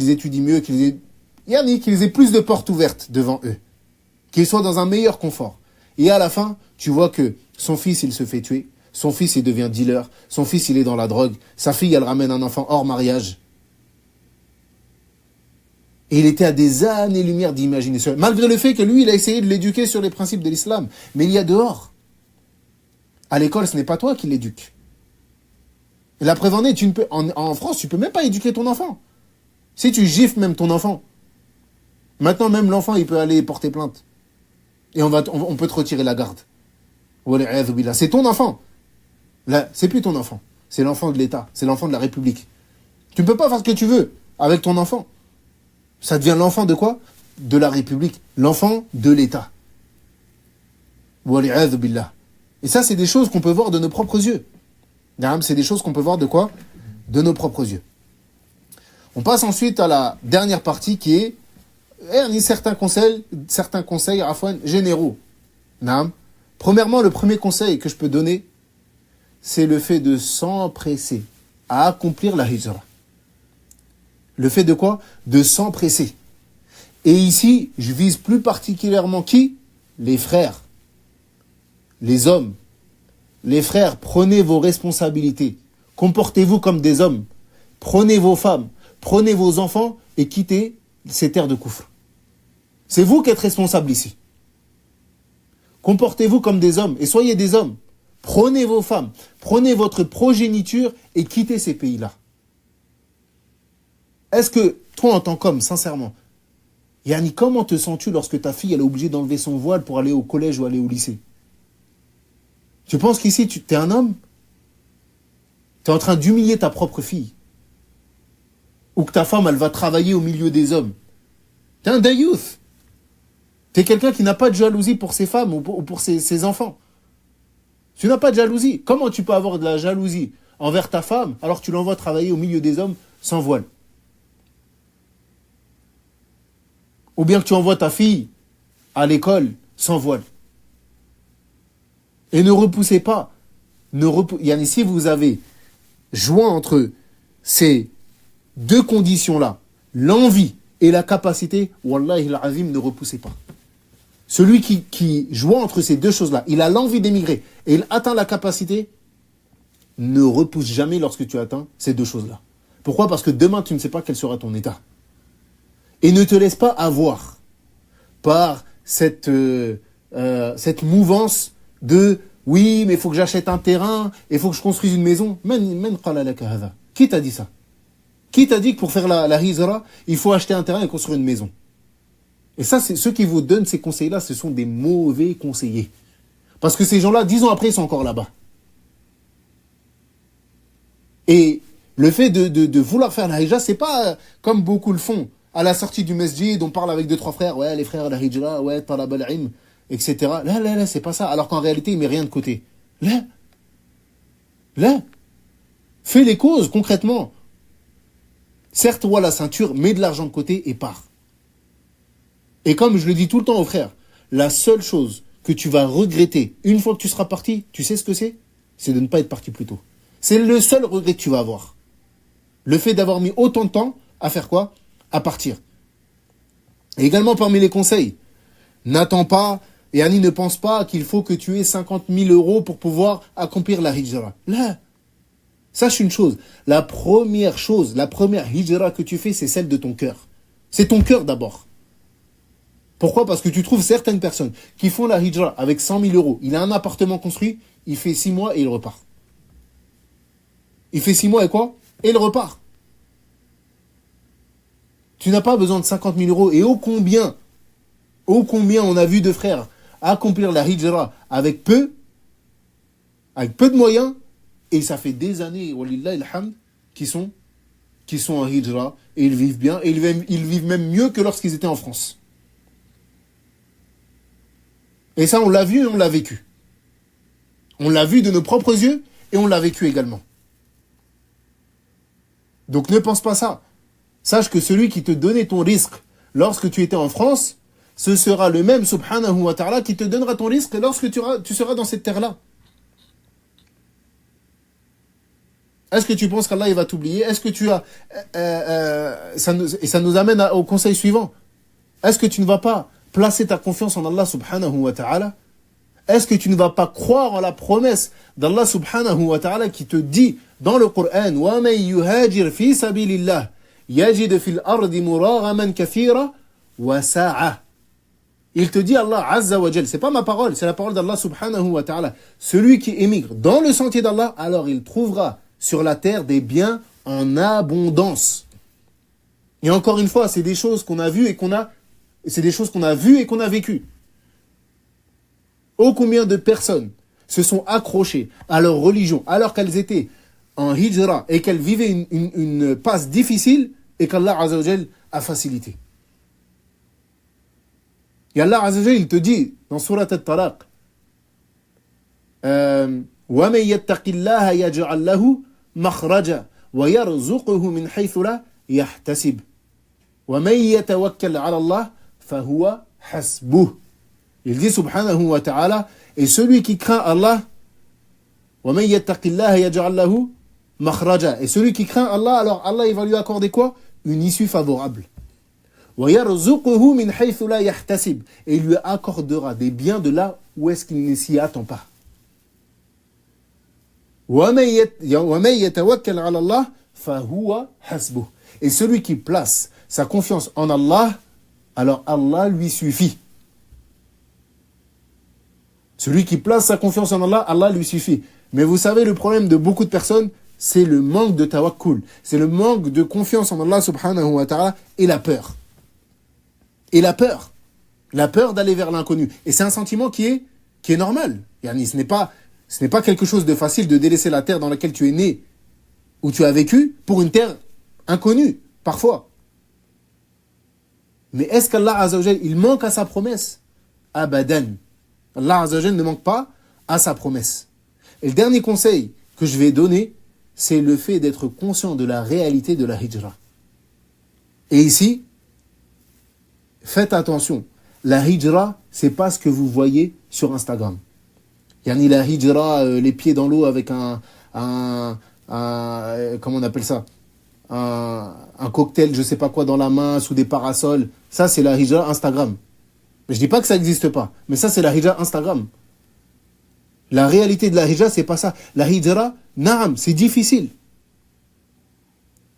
étudient mieux, qu'ils aient plus de portes ouvertes devant eux, qu'ils soient dans un meilleur confort. Et à la fin, tu vois que son fils, il se fait tuer, son fils, il devient dealer, son fils, il est dans la drogue, sa fille, elle ramène un enfant hors mariage. Et il était à des années-lumière d'imaginer cela, malgré le fait que lui, il a essayé de l'éduquer sur les principes de l'islam. Mais il y a dehors. À l'école, ce n'est pas toi qui l'éduques. Et la preuve en est, en France, tu ne peux même pas éduquer ton enfant. Si tu gifles même ton enfant, maintenant même l'enfant, il peut aller porter plainte. Et on peut te retirer la garde. C'est ton enfant. Là, c'est plus ton enfant. C'est l'enfant de l'État. C'est l'enfant de la République. Tu ne peux pas faire ce que tu veux avec ton enfant. Ça devient l'enfant de quoi? De la République. L'enfant de l'État. Et ça, c'est des choses qu'on peut voir de nos propres yeux. C'est des choses qu'on peut voir de quoi? De nos propres yeux. On passe ensuite à la dernière partie qui est certains conseils généraux. Premièrement, le premier conseil que je peux donner, c'est le fait de s'empresser à accomplir la hijra. Le fait de quoi? De s'empresser. Et ici, je vise plus particulièrement qui? Les frères, les hommes. Les frères, prenez vos responsabilités. Comportez-vous comme des hommes. Prenez vos femmes, prenez vos enfants et quittez ces terres de coufre. C'est vous qui êtes responsables ici. Comportez-vous comme des hommes et soyez des hommes. Prenez vos femmes, prenez votre progéniture et quittez ces pays-là. Est-ce que, toi en tant qu'homme, sincèrement, Yani, comment te sens-tu lorsque ta fille elle est obligée d'enlever son voile pour aller au collège ou aller au lycée? Tu penses qu'ici, tu es un homme? Tu es en train d'humilier ta propre fille. Ou que ta femme, elle va travailler au milieu des hommes. Tu es un dayouf. Tu es quelqu'un qui n'a pas de jalousie pour ses femmes ou pour ses enfants. Tu n'as pas de jalousie. Comment tu peux avoir de la jalousie envers ta femme alors que tu l'envoies travailler au milieu des hommes sans voile? Ou bien que tu envoies ta fille à l'école sans voile. Et ne repoussez pas. Si vous avez joint entre ces deux conditions-là, l'envie et la capacité, Wallahi al-azim, ne repoussez pas. Celui qui joint entre ces deux choses-là, il a l'envie d'émigrer et il atteint la capacité, ne repousse jamais lorsque tu atteins ces deux choses-là. Pourquoi? Parce que demain, tu ne sais pas quel sera ton état. Et ne te laisse pas avoir par cette mouvance de oui, mais il faut que j'achète un terrain, il faut que je construise une maison. Qui t'a dit ça? Qui t'a dit que pour faire la hijra, il faut acheter un terrain et construire une maison? Et ça, c'est ceux qui vous donnent ces conseils-là, ce sont des mauvais conseillers. Parce que ces gens-là, 10 ans après, ils sont encore là-bas. Et le fait de vouloir faire la hijra, c'est pas comme beaucoup le font. À la sortie du masjid, on parle avec 2-3 frères, ouais, les frères la hijra, ouais, talab al-ilm, etc. Là, c'est pas ça. Alors qu'en réalité, il met rien de côté. Là, fais les causes concrètement. Serre-toi la ceinture, mets de l'argent de côté et pars. Et comme je le dis tout le temps aux frères, la seule chose que tu vas regretter une fois que tu seras parti, tu sais ce que c'est? C'est de ne pas être parti plus tôt. C'est le seul regret que tu vas avoir. Le fait d'avoir mis autant de temps à faire quoi? À partir. Et également parmi les conseils, n'attends pas, et Annie ne pense pas qu'il faut que tu aies 50 000 euros pour pouvoir accomplir la hijra. Là, sache une chose, la première hijra que tu fais, c'est celle de ton cœur. C'est ton cœur d'abord. Pourquoi? Parce que tu trouves certaines personnes qui font la hijra avec 100 000 euros. Il a un appartement construit, il fait 6 mois et il repart. Il fait 6 mois et quoi? Et il repart. Tu n'as pas besoin de 50 000 euros. Et ô combien on a vu de frères accomplir la hijra avec peu de moyens, et ça fait des années, walillah ilhamd, qui sont en hijra, et ils vivent bien, et ils vivent même mieux que lorsqu'ils étaient en France. Et ça, on l'a vu et on l'a vécu. On l'a vu de nos propres yeux, et on l'a vécu également. Donc ne pense pas ça. Sache que celui qui te donnait ton risque lorsque tu étais en France, ce sera le même, subhanahu wa ta'ala, qui te donnera ton risque lorsque tu seras dans cette terre-là. Est-ce que tu penses qu'Allah il va t'oublier? Est-ce que tu as... ça nous amène au conseil suivant. Est-ce que tu ne vas pas placer ta confiance en Allah subhanahu wa ta'ala? Est-ce que tu ne vas pas croire en la promesse d'Allah subhanahu wa ta'ala qui te dit dans le Coran وَمَنْ يُهَاجِرْ فِي سَبِيلِ اللَّهِ يَجِدْ فِي الْأَرْضِ مُرَاغَمًا كَثِيرًا وَسَعَةً. Il te dit Allah Azza wa Jal, c'est pas ma parole, c'est la parole d'Allah subhanahu wa ta'ala. Celui qui émigre dans le sentier d'Allah, alors il trouvera sur la terre des biens en abondance. Et encore une fois, c'est des choses qu'on a vues et qu'on a vécues. Ô combien de personnes se sont accrochées à leur religion alors qu'elles étaient en hijra et qu'elles vivaient une passe difficile et qu'Allah Azza wa Jal a facilité. Et Allah Azza wa Jal, il te dit dans Surat At-Talaq وَمَنْ يَتَّقِ اللَّهَ يَجْعَلْ لَهُ مَخْرَجًا وَيَرْزُقْهُ مِنْ حَيْثُ لَا يَحْتَسِبُ وَمَنْ يَتَوَكَّلْ عَلَى اللَّهِ فَهُوَ حَسْبُهُ. Il dit subhanahu wa ta'ala, et celui qui craint Allah, وَمَنْ يَتَّقِ اللَّهَ يَجْعَلْ لَهُ مَخْرَجًا, et celui qui craint Allah, alors Allah il va lui accorder quoi? Une issue favorable. وَيَرْزُقْهُ مِنْ حَيْثُ لَا يَحْتَسِبُ, et il lui accordera des biens de là où est-ce qu'il ne s'y attend pas. وَمَنْ يَتَوَكَّلْ عَلَى اللَّهِ فَهُوَ حَسْبُهُ, et celui qui place sa confiance en Allah, alors Allah lui suffit. Celui qui place sa confiance en Allah, Allah lui suffit. Mais vous savez, le problème de beaucoup de personnes, c'est le manque de tawakkul. C'est le manque de confiance en Allah subhanahu wa ta'ala et la peur. Et la peur. La peur d'aller vers l'inconnu. Et c'est un sentiment qui est normal. Yani, ce n'est pas quelque chose de facile de délaisser la terre dans laquelle tu es né, où tu as vécu, pour une terre inconnue, parfois. Mais est-ce qu'Allah Azza wa Jal, il manque à sa promesse? Abadan. Allah Azza wa Jal ne manque pas à sa promesse. Et le dernier conseil que je vais donner, c'est le fait d'être conscient de la réalité de la hijra. Et ici, faites attention. La hijra, c'est pas ce que vous voyez sur Instagram. Yani la hijra, les pieds dans l'eau avec un comment on appelle ça? Un cocktail, je sais pas quoi, dans la main, sous des parasols. Ça, c'est la hijra Instagram. Je dis pas que ça n'existe pas, mais ça, c'est la hijra Instagram. La réalité de la hijra, c'est pas ça. La hijra, naam, c'est difficile.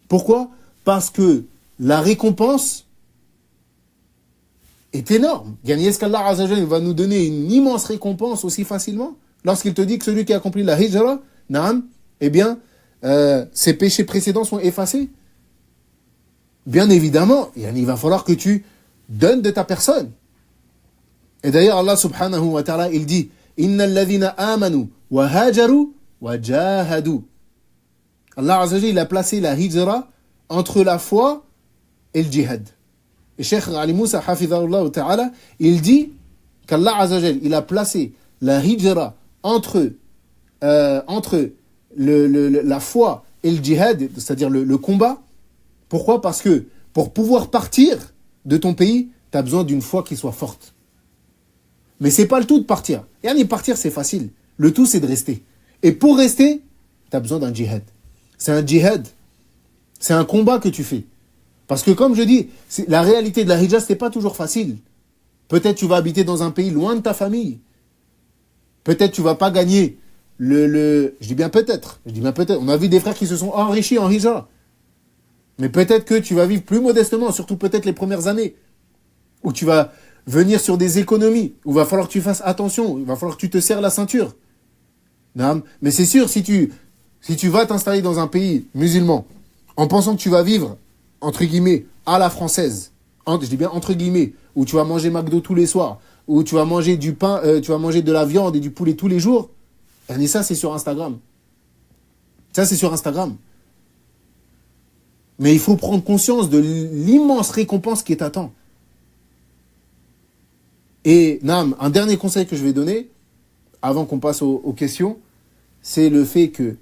Pourquoi? Parce que la récompense est énorme. Est-ce qu'Allah Azza wa Jalla va nous donner une immense récompense aussi facilement? Lorsqu'il te dit que celui qui a accompli la hijra, naam, eh bien, ses péchés précédents sont effacés. Bien évidemment, il va falloir que tu donnes de ta personne. Et d'ailleurs, Allah subhanahu wa ta'ala, il dit Inna alladhina amanu wa hajaru wa jahadu. Allah Azza wa Jalla, il a placé la hijra entre la foi et le djihad. Et Cheikh Ali Moussa, hafidhahullah ta'ala, il dit qu'Allah Azza wa Jalla, il a placé la hijra entre la foi et le djihad, c'est-à-dire le combat, Pourquoi? Parce que pour pouvoir partir de ton pays, tu as besoin d'une foi qui soit forte. Mais c'est pas le tout de partir. Et partir, c'est facile. Le tout, c'est de rester. Et pour rester, tu as besoin d'un djihad. C'est un djihad. C'est un combat que tu fais. Parce que comme je dis, la réalité de la hijra, c'est pas toujours facile. Peut-être tu vas habiter dans un pays loin de ta famille. Peut-être tu vas pas gagner je dis bien peut-être. On a vu des frères qui se sont enrichis en hijra. Mais peut-être que tu vas vivre plus modestement, surtout peut-être les premières années. Où tu vas venir sur des économies, où il va falloir que tu fasses attention, il va falloir que tu te serres la ceinture. Non, mais c'est sûr, si tu vas t'installer dans un pays musulman, en pensant que tu vas vivre, entre guillemets, à la française, je dis bien entre guillemets, où tu vas manger McDo tous les soirs, où tu vas manger du pain, tu vas manger de la viande et du poulet tous les jours, et ça, c'est sur Instagram. Ça, c'est sur Instagram. Mais il faut prendre conscience de l'immense récompense qui t'attend. Et Nam, un dernier conseil que je vais donner, avant qu'on passe aux questions, c'est le fait que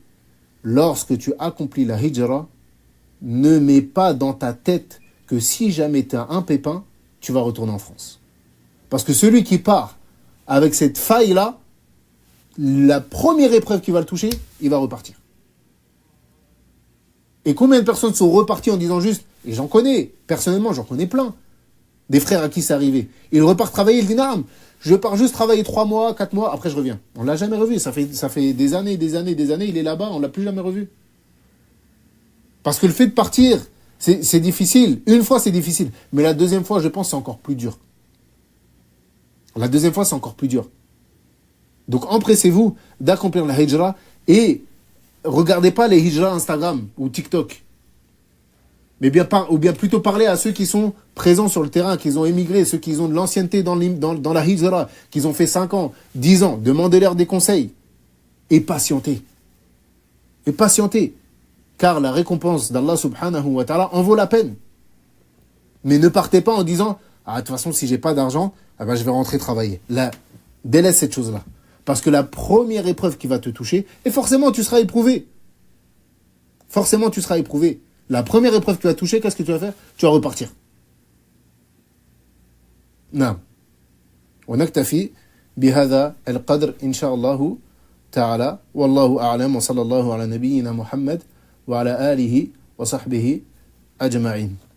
lorsque tu accomplis la hijra, ne mets pas dans ta tête que si jamais tu as un pépin, tu vas retourner en France. Parce que celui qui part avec cette faille-là, la première épreuve qui va le toucher, il va repartir. Et combien de personnes sont reparties en disant juste, et j'en connais, personnellement, j'en connais plein, des frères à qui c'est arrivé. Ils repartent travailler, ils disent, non, je pars juste travailler 3 mois, 4 mois, après je reviens. On l'a jamais revu, ça fait des années, il est là-bas, on l'a plus jamais revu. Parce que le fait de partir, c'est difficile. Une fois, c'est difficile. Mais la deuxième fois, je pense, c'est encore plus dur. La deuxième fois, c'est encore plus dur. Donc, empressez-vous d'accomplir la hijra et regardez pas les hijras Instagram ou TikTok. Mais ou bien plutôt parler à ceux qui sont présents sur le terrain, qui ont émigré, ceux qui ont de l'ancienneté dans la hijra, qui ont fait 5 ans, 10 ans. Demandez-leur des conseils. Et patientez. Et patientez. Car la récompense d'Allah subhanahu wa ta'ala en vaut la peine. Mais ne partez pas en disant, de toute façon, si j'ai pas d'argent, je vais rentrer travailler. Là, délaisse cette chose-là. Parce que la première épreuve qui va te toucher, et forcément tu seras éprouvé. Forcément tu seras éprouvé. La première épreuve qui va te toucher, qu'est-ce que tu vas faire? Tu vas repartir. Non. ونكتفي بهذا القدر إن شاء الله تعالى والله أعلم وصلى الله على نبينا محمد وعلى آله وصحبه أجمعين.